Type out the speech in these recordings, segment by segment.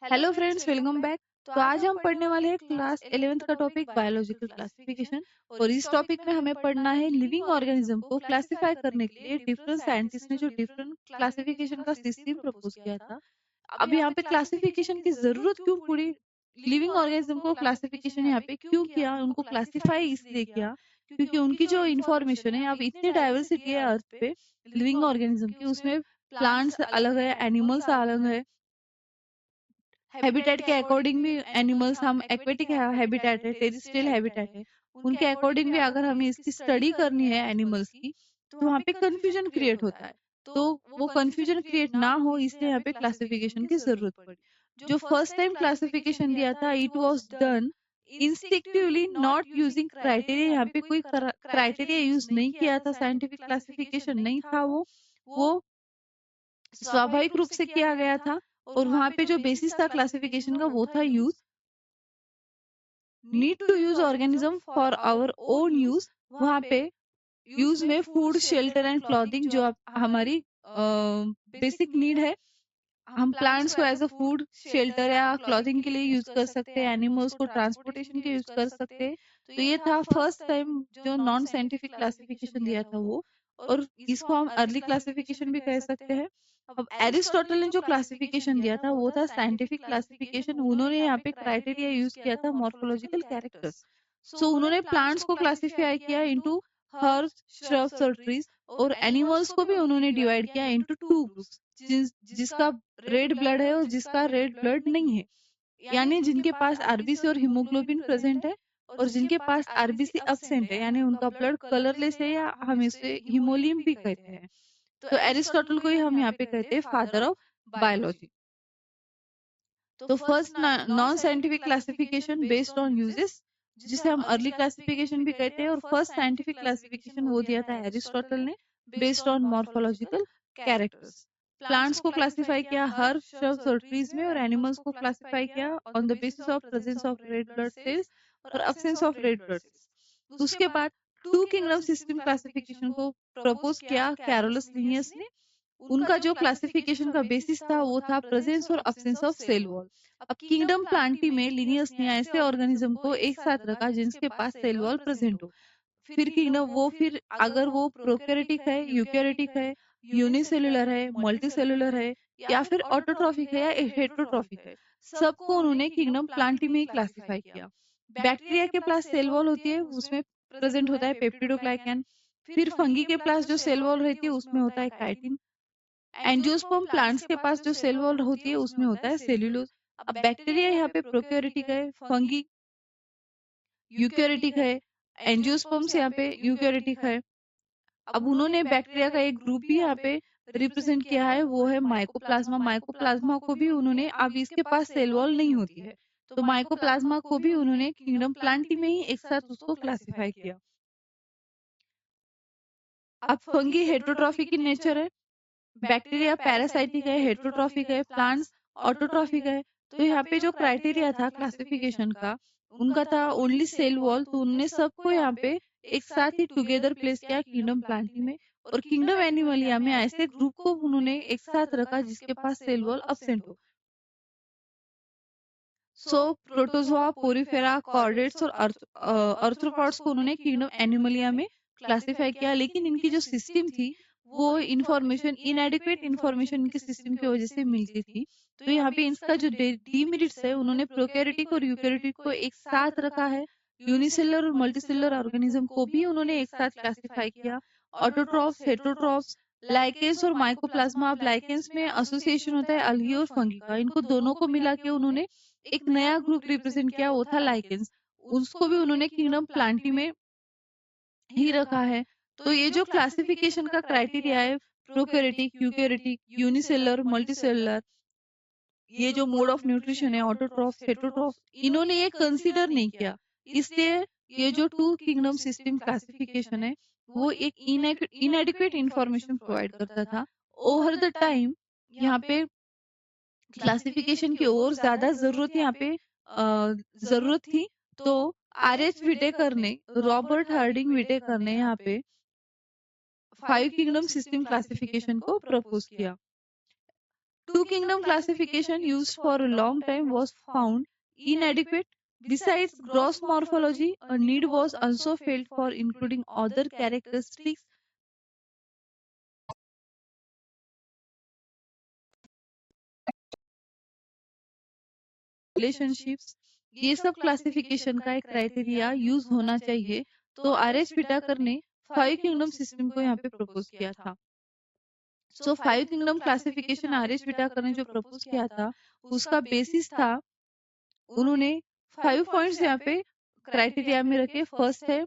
Hello friends, welcome back. तो आज हम पढ़ने वाले हैं क्लास 11th का टॉपिक बायोलॉजिकल क्लासिफिकेशन। और इस टॉपिक में हमें पढ़ना है लिविंग ऑर्गेनिज्म को क्लासिफाई करने के लिए डिफरेंट साइंटिस्ट ने जो डिफरेंट क्लासिफिकेशन का सिस्टम प्रपोज किया था। अब यहाँ पे क्लासिफिकेशन की जरूरत क्यों पड़ी, लिविंग ऑर्गेनिज्म को क्लासिफिकेशन यहाँ पे क्यों किया, उनको क्लासिफाई इसलिए किया क्योंकि उनकी जो इंफॉर्मेशन है, अब इतनी डाइवर्सिटी है अर्थ पे लिविंग ऑर्गेनिज्म की, उसमें प्लांट्स अलग है, एनिमल्स अलग है। हैबिटेट के अकॉर्डिंग भी एनिमल्स, हम एक्वेटिक हैबिटेट है, टेरेस्ट्रियल हैबिटेट है, उनके अकॉर्डिंग भी अगर हमें इसकी स्टडी करनी है एनिमल्स की, तो वहाँ पे कंफ्यूजन क्रिएट होता है। तो वो कंफ्यूजन क्रिएट ना हो इसलिए यहाँ पे क्लासिफिकेशन की जरूरत पड़ी। जो फर्स्ट टाइम क्लासिफिकेशन दिया था, it was done instinctively, not using criteria. यहाँ पे कोई क्राइटेरिया यूज नहीं किया था, साइंटिफिक क्लासिफिकेशन नहीं था, वो स्वाभाविक रूप से किया गया था। और वहां पे जो बेसिस था क्लासिफिकेशन का, वो था use, need to use organism for our own use. वहां पे यूज में फूड, शेल्टर एंड क्लॉथिंग, जो हमारी बेसिक नीड है, हम प्लांट्स को एज अ फूड, शेल्टर या क्लॉथिंग के लिए यूज कर सकते हैं, एनिमल्स को ट्रांसपोर्टेशन के यूज कर सकते हैं। तो ये था फर्स्ट टाइम जो नॉन साइंटिफिक क्लासिफिकेशन दिया था वो। और इसको हम अर्ली क्लासिफिकेशन भी कह सकते हैं। अब एरिस्टोटल ने जो क्लासिफिकेशन दिया था वो था साइंटिफिक क्लासिफिकेशन। उन्होंने यहाँ पे क्राइटेरिया यूज किया था मॉर्फोलॉजिकल कैरेक्टर्स। सो उन्होंने प्लांट्स को क्लासिफाई किया इनटू हर्ब्स, श्रब्स और ट्रीज, और एनिमल्स को भी उन्होंने डिवाइड किया इनटू टू ग्रुप्स, जिसका रेड ब्लड है और जिसका रेड ब्लड नहीं है। यानी जिनके पास आरबीसी और हीमोग्लोबिन प्रेजेंट है और जिनके पास आरबीसी अब्सेंट है, यानी उनका ब्लड कलरलेस है, या हम इसे हीमोलियम भी कहते हैं। तो एरिस्टोटल को ही हम यहाँ पे कहते हैं फादर ऑफ बायोलॉजी। तो first non scientific classification based on uses, जिसे हम अर्ली क्लासिफिकेशन भी कहते हैं, और फर्स्ट साइंटिफिक क्लासिफिकेशन वो दिया था एरिस्टोटल ने, based on morphological characters. Plants को क्लासिफाई किया हर्ब, श्रब्स और ट्रीज में, और एनिमल्स को क्लासिफाई किया on the basis of presence of red blood cells और absence of red blood cells. उसके बाद टू किंगडम सिस्टम क्लासिफिकेशन को प्रपोज किया कैरोलस लिनियस ने। उनका जो क्लासिफिकेशन का बेसिस था वो था प्रेजेंस और अब्सेंस ऑफ सेल वॉल। अब किंगडम प्लांटी में लिनियस ने ऐसे ऑर्गेनिज्म को एक साथ रखा जिनके पास सेल वॉल प्रेजेंट हो। फिर किंगडम वो, फिर अगर वो प्रोकैरियोटिक है, यूकैरियोटिक है, यूनिसेलुलर है, मल्टीसेलुलर है, या फिर ऑटोट्रॉफिक है या हेटेरोट्रॉफिक है, सबको उन्होंने किंगडम प्लांटी में ही क्लासिफाई किया। बैक्टीरिया के पास सेल वॉल होती है, उसमें प्रेजेंट होता है पेप्टिडोग्लाइकैन। फिर फंगी के पास जो सेल वॉल रहती है उसमें होता है काइटिन। एंजियोस्पर्म प्लांट्स के पास जो सेल वॉल होती है उसमें होता है सेल्यूलोज। अब बैक्टीरिया यहाँ पे प्रोकैरियोटिक है, फंगी यूकैरियोटिक है, एंजियोस्पर्म्स यहाँ पे यूकैरियोटिक है। अब उन्होंने बैक्टीरिया का एक ग्रुप भी यहाँ पे रिप्रेजेंट किया है, वो है माइकोप्लाज्मा। माइकोप्लाज्मा को भी उन्होंने, अब इसके पास सेल वॉल नहीं होती है, तो माइकोप्लाज्मा को भी उन्होंने किंगडम प्लांटी में ही एक साथ उसको क्लासिफाई किया। अब फंगी हेटेरोट्रॉफिक इन नेचर है, बैक्टीरिया पैरासाइटिक है, हेटेरोट्रॉफिक है, प्लांट्स ऑटोट्रॉफिक है। तो यहाँ पे जो क्राइटेरिया था क्लासिफिकेशन का, उनका था ओनली सेल वॉल, तो उन्होंने सबको यहाँ पे एक साथ ही टुगेदर प्लेस किया किंगडम प्लांटी में। और किंगडम एनिमलिया में ऐसे ग्रुप को उन्होंने एक साथ रखा जिसके पास सेल वॉल अब्सेंट हो। सो प्रोटोजोआ, पोरीफेरा, कॉर्डेट्स और अर्थ्रोपॉड्स को उन्होंने किंगडम एनिमलिया में क्लासिफाई किया। लेकिन इनकी जो सिस्टम थी वो इंफॉर्मेशन, इनएडिक्वेट इंफॉर्मेशन इनके सिस्टम की वजह से मिलती थी। तो यहाँ पे इसका जो डीमेरिट्स है, उन्होंने प्रोकैरियोटिक और यूकैरियोटिक को एक साथ रखा है। यूनिसेलुलर और मल्टीसेलुलर ऑर्गेनिज्म को भी उन्होंने एक साथ क्लासिफाई किया। ऑटोट्रॉफ्स, हेटेरोट्रॉफ्स, लाइकेंस और माइकोप्लाज्मा। अब लाइकेंस में एसोसिएशन होता है अलगी और फंगी का, इनको दोनों को मिला के उन्होंने एक नया ग्रुप रिप्रेजेंट किया, वो था लाइकेंस। उसको भी उन्होंने किंगडम प्लांटी में ही रखा है। तो ये जो क्लासिफिकेशन का क्राइटेरिया है, प्रोकैरियोटिक, यूकैरियोटिक, यूनिसेलुलर, मल्टीसेलुलर, ये जो मोड ऑफ न्यूट्रिशन है, ऑटोट्रॉफ्स, हेटेरोट्रॉफ्स, इन्होंने ये कंसीडर नहीं किया। इसलिए ये जो टू किंगडम सिस्टम क्लासिफिकेशन है, वो एक इनएडिक्वेट इंफॉर्मेशन प्रोवाइड करता था। ओवर द टाइम यहाँ पे क्लासिफिकेशन की और ज्यादा जरूरत यहाँ पे जरूरत थी। तो आर.एच. विटेकर ने, रॉबर्ट हार्डिंग विटेकर ने यहाँ पे 5 किंगडम सिस्टम क्लासिफिकेशन को प्रपोज किया। Two kingdom classification used for a long time was found inadequate. Besides gross morphology, a need was also felt for including other characteristics relationships, ये सब classification का एक criteria use होना चाहिए। तो R H पिटाकर ने 5 किंगडम सिस्टम को यहाँ पे प्रपोज किया था। So 5 kingdom classification R H पिटाकर ने जो प्रपोज किया था उसका बेसिस था, उन्होंने 5 पॉइंट्स यहाँ पे क्राइटेरिया में रखे। फर्स्ट है,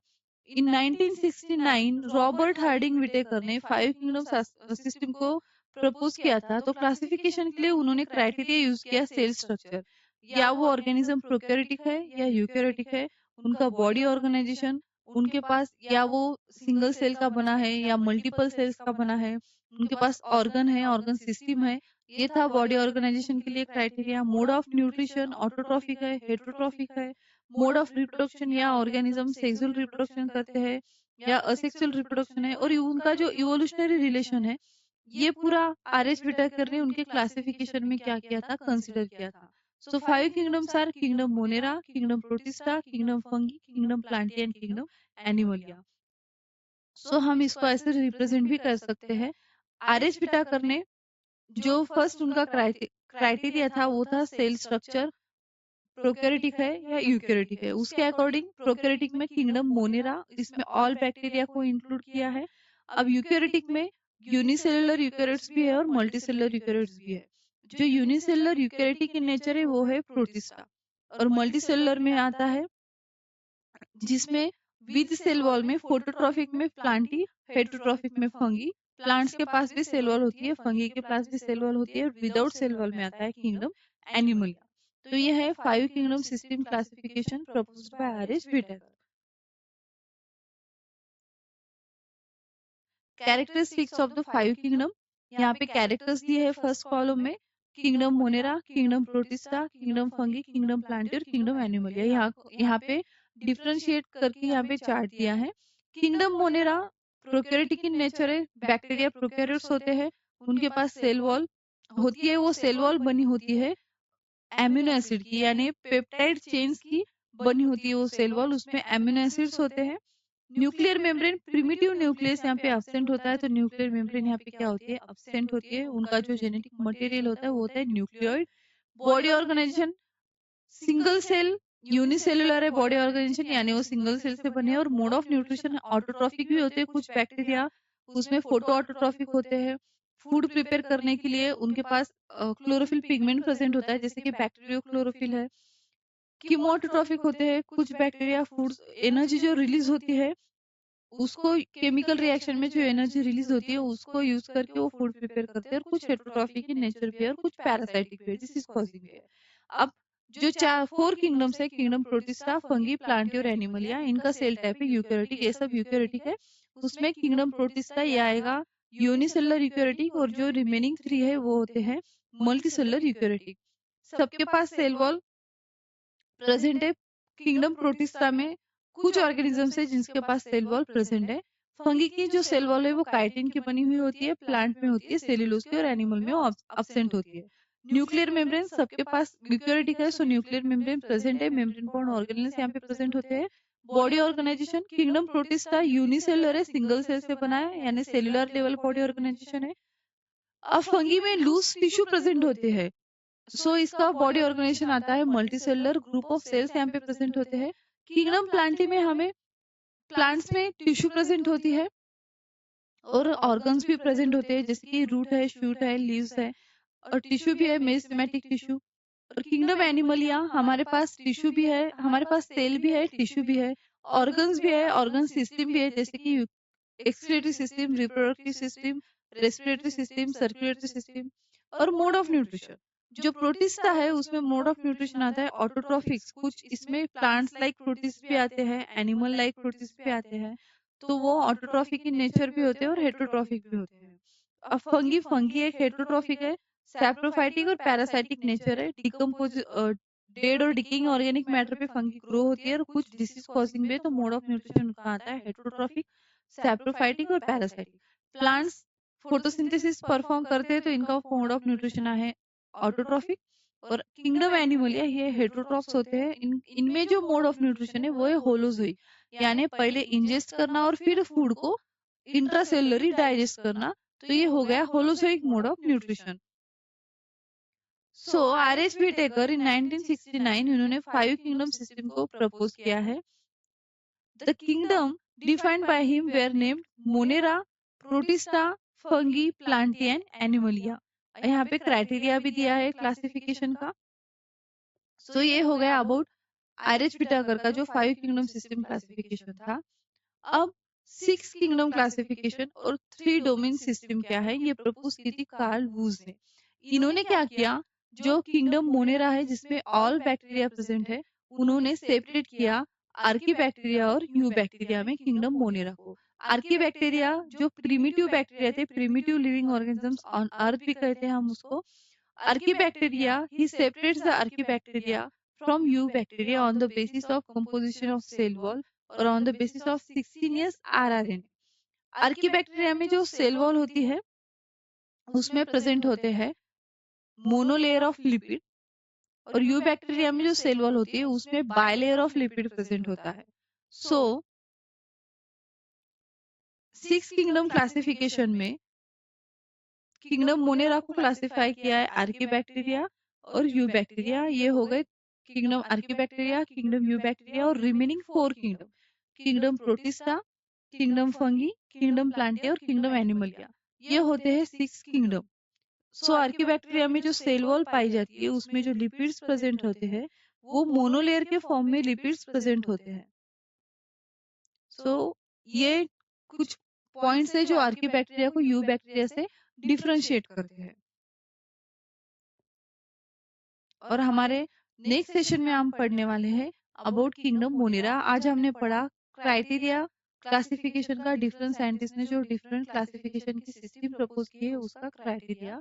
इन 1969 रॉबर्ट हार्डिंग विटेकर ने 5 किंगडम सिस्टम को प्रपोज किया था। तो क्लासिफिकेशन के लिए उन्होंने क्राइटेरिया यूज किया सेल स्ट्रक्चर, या वो ऑर्गेनिज्म प्रोकैरियोटिक है या यूकैरियोटिक है, उनका बॉडी ऑर्गेनाइजेशन, उनके पास या वो सिंगल सेल का बना है या मल्टीपल सेल्स का बना है, उनके पास ऑर्गन है, ऑर्गन सिस्टम है। ये था बॉडी ऑर्गेनाइजेशन के लिए criteria. Mode of nutrition autotrophic है, हेटरोट्रॉफिक है। मोड ऑफ रिप्रोडक्शन या ऑर्गेनिज्म सेक्सुअल रिप्रोडक्शन करते हैं या असेक्सुअल रिप्रोडक्शन है, और उनका जो इवोल्यूशनरी रिलेशन है, ये पूरा आर एच विटेकर ने उनके क्लासिफिकेशन में क्या किया था, कंसिडर किया था। So 5 kingdoms are kingdom Monera, kingdom Protista, kingdom fungi, kingdom Plantae and kingdom Animalia. So हम इसको ऐसे रिप्रेजेंट भी कर सकते हैं। आर एच विटेकर ने जो फर्स्ट उनका क्राइटेरिया था वो था सेल स्ट्रक्चर, प्रोकैरियोटिक है या यूकैरियोटिक है। उसके अकॉर्डिंग प्रोकैरियोटिक में किंगडम मोनेरा, इसमें ऑल बैक्टीरिया को इंक्लूड किया है। अब यूकैरियोटिक में यूनिसेलुलर यूकैरियोट्स भी है और मल्टीसेलुलर यूकैरियोट्स भी है। जो यूनिसेलुलर यूकैरियोटिक इन नेचर है वो है प्रोटिस्टा, और मल्टीसेलुलर में आता है जिसमें विद सेल वॉल में फोटोट्रॉफिक में प्लांटी, हेटरोट्रॉफिक में फंगी। प्लांट्स के पास भी सेल वॉल होती है, फंगी के पास भी सेल वॉल होती है। विदाउट सेल वॉल में आता है किंगडम एनिमलिया। तो ये है 5 kingdom system classification proposed by R H Whittaker. Characteristics of the 5 kingdom, यहाँ पे कैरेक्टर्स दिए है फर्स्ट कॉलम में, kingdom Monera, kingdom Protista, kingdom fungi, kingdom Plantae और किंगडम एनिमलिया। यहाँ पे डिफरेंशिएट करके यहाँ पे चार्ट दिया है। Kingdom Monera prokaryotic in nature है, बैक्टीरिया प्रोकैरियोट्स होते हैं, उनके पास सेल वॉल होती है। वो सेल वॉल बनी होती है एमिनो एसिड की, यानी पेप्टाइड चेन्स की बनी होती है वो सेल वॉल, उसमें एमिनो एसिड्स होते हैं। न्यूक्लियर मेम्ब्रेन, प्रिमिटिव न्यूक्लियस यहाँ पे एब्सेंट होता है, तो न्यूक्लियर मेम्ब्रेन यहाँ पे क्या होती है, एब्सेंट होती है। उनका जो जेनेटिक मटेरियल होता है वो होता है nucleoid. Body organisation single cell unicellular है बॉडी ऑर्गेनाइजेशन, यानी वो सिंगल सेल से बने हैं। और मोड ऑफ न्यूट्रिशन ऑटोट्रॉफिक भी होते हैं कुछ बैक्टीरिया, उसमें फोटो ऑटोट्रॉफिक होते हैं। फूड प्रिपेयर करने के लिए उनके पास क्लोरोफिल पिगमेंट प्रेजेंट होता है, जैसे कि बैक्टीरियो क्लोरोफिल है। कीमोटोट्रॉफिक होते हैं कुछ बैक्टीरिया। फूड एनर्जी जो रिलीज होती है उसको, केमिकल रिएक्शन में जो एनर्जी रिलीज होती है उसको यूज करके वो फूड प्रिपेयर करते हैं। और कुछ हेटरोट्रॉफिक इन नेचर भी है और कुछ पैरासाइटिक भी है, दिस इज कॉजिंग है। अब जो 4 किंगडम्स है, किंगडम प्रोटिस्टा, फंगी, प्लांटी और एनिमलिया, इनका सेल टाइप है यूकैरियोटिक, ये सब यूकैरियोटिक है। उसमें किंगडम प्रोटिस्टा ये आएगा यूनिसेलुलर यूकैरियोटिक, और जो रिमेनिंग 3 है वो होते हैं मल्टीसेलुलर यूकैरियोटिक। सबके पास सेल वॉल प्रेजेंट है। किंगडम प्रोटिस्टा में कुछ ऑर्गेनिजम्स है जिनके पास सेल वॉल प्रेजेंट है। फंगी की जो सेल वॉल है वो काइटिन की बनी हुई होती है, प्लांट में होती है सेल्यूलोज की, और एनिमल में एब्सेंट होती है। न्यूक्लियर मेम्ब्रेन सबके पास यूकैरियोटिक है, सो न्यूक्लियर मेम्ब्रेन प्रेजेंट है। मेम्ब्रेन बाउंड ऑर्गेनेल्स यहाँ पे प्रेजेंट होते हैं। Body organisation kingdom Protista unicellular है, सिंगल सेल से बना है, यानी सेलुलर लेवल बॉडी ऑर्गेनाइजेशन है। अब फंगी में लूज टिश्यू प्रेजेंट होते हैं, सो इसका बॉडी ऑर्गेनाइजेशन आता है मल्टीसेलुलर, ग्रुप ऑफ सेल्स यहाँ पे प्रेजेंट होते हैं। किंगडम प्लांटी में हमें प्लांट्स में टिश्यू प्रेजेंट होती है और ऑर्गन्स भी प्रेजेंट होते हैं, जैसे कि रूट है, शूट है, लीव्स है, और टिश्यू भी है, मेरिस्टेमेटिक टिश्यू। और किंगडम एनिमलिया हमारे पास टिश्यू भी है, हमारे पास सेल भी है, टिश्यू भी है, ऑर्गन्स भी है, ऑर्गन सिस्टम भी है, जैसे कि excretory system, reproductive system, respiratory system, circulatory system. और मोड ऑफ न्यूट्रिशन, जो प्रोटिस्टा है उसमें मोड ऑफ न्यूट्रिशन आता है ऑटोट्रॉफिक्स, कुछ इसमें प्लांट्स लाइक प्रोटिस्ट भी आते हैं, एनिमल लाइक प्रोटिस्ट भी आते हैं, तो वो ऑटोट्रॉफिक इन नेचर भी होते हैं और हेटरोट्रॉफिक भी होते हैं। अब फंगी फंगी एक हेटरोट्रॉफिक है, सैप्रोफाइटिक और पैरासाइटिक नेचर है। डिकम्पोज डेड और डिकिंग ऑर्गेनिक मैटर पे फंगी ग्रो होती है और कुछ डिसीज कॉजिंग भी है, तो मोड ऑफ न्यूट्रिशन उनका आता है हेटरोट्रॉफिक, सैप्रोफाइटिक और पैरासाइटिक। प्लांट्स फोटोसिंथेसिस परफॉर्म करते हैं तो इनका मोड ऑफ न्यूट्रिशन है ऑटोट्रॉफिक। और किंगडम एनिमलिया ये हेटरोट्रॉफ्स होते हैं। इनमें जो मोड ऑफ न्यूट्रिशन है वो है होलोजोइक, यानी पहले इंजेस्ट करना और फिर फूड को इंट्रासेलुलरी डाइजेस्ट करना। तो ये हो गया holozoic mode of nutrition. So R H Whittaker in 1969 इन्होंने 5 किंगडम सिस्टम को प्रपोज किया है। The kingdom defined by him were named Monera, Protista, Fungi, Plantae and Animalia. यहाँ पे क्राइटेरिया भी दिया है क्लासिफिकेशन का। सो ये हो गया अबाउट आरएच व्हिटेकर का जो 5 किंगडम सिस्टम क्लासिफिकेशन था। अब 6 किंगडम क्लासिफिकेशन और 3 डोमेन सिस्टम क्या है ये प्रपोज की थी कार्ल वूज ने। इन्होंने क्या किया, जो किंगडम मोनेरा है जिसमें ऑल बैक्टीरिया प्रेजेंट है, उन्होंने सेपरेट किया आर्की बैक्टीरिया और यू बैक्टीरिया में किंगडम मोनेरा को। आर्की बैक्टीरिया जो प्रिमिटिव बैक्टीरिया थे, primitive living organisms on earth भी कहते हैं हम उसको। Archie bacteria he separates the Archie bacteria from eubacteria on the basis of composition of cell wall और on the basis of 16 years RRNA। Archaebacteria में जो cell wall होती है उसमें प्रेजेंट होते हैं मोनोलेयर ऑफ लिपिड, और यूबैक्टीरिया में जो सेल वॉल होती है उसमें बायलेयर ऑफ लिपिड प्रेजेंट होता है। सो 6 किंगडम क्लासिफिकेशन में किंगडम मोनेरा को क्लासिफाई किया है आर्कीबैक्टीरिया और यूबैक्टीरिया। ये हो गए किंगडम आर्कीबैक्टीरिया, किंगडम यूबैक्टीरिया और remaining 4 kingdom, kingdom Protista, kingdom fungi, kingdom Plantae और किंगडम एनिमलिया। ये होते हैं 6 किंगडम। सो आर्कीबैक्टीरिया में जो सेल वॉल पाई जाती है उसमें जो लिपिड्स प्रेजेंट होते हैं वो मोनोलेयर के फॉर्म में लिपिड्स प्रेजेंट होते हैं। सो ये कुछ पॉइंट्स है जो आर्कीबैक्टीरिया को यू बैक्टीरिया से डिफरेंशिएट करते हैं। और हमारे नेक्स्ट सेशन में हम पढ़ने वाले हैं अबाउट किंगडम मोनेरा। आज हमने पढ़ा क्राइटेरिया क्लासिफिकेशन का, डिफरेंट साइंटिस्ट ने जो डिफरेंट क्लासिफिकेशन की सिस्टम प्रपोज की है उसका क्राइटेरिया।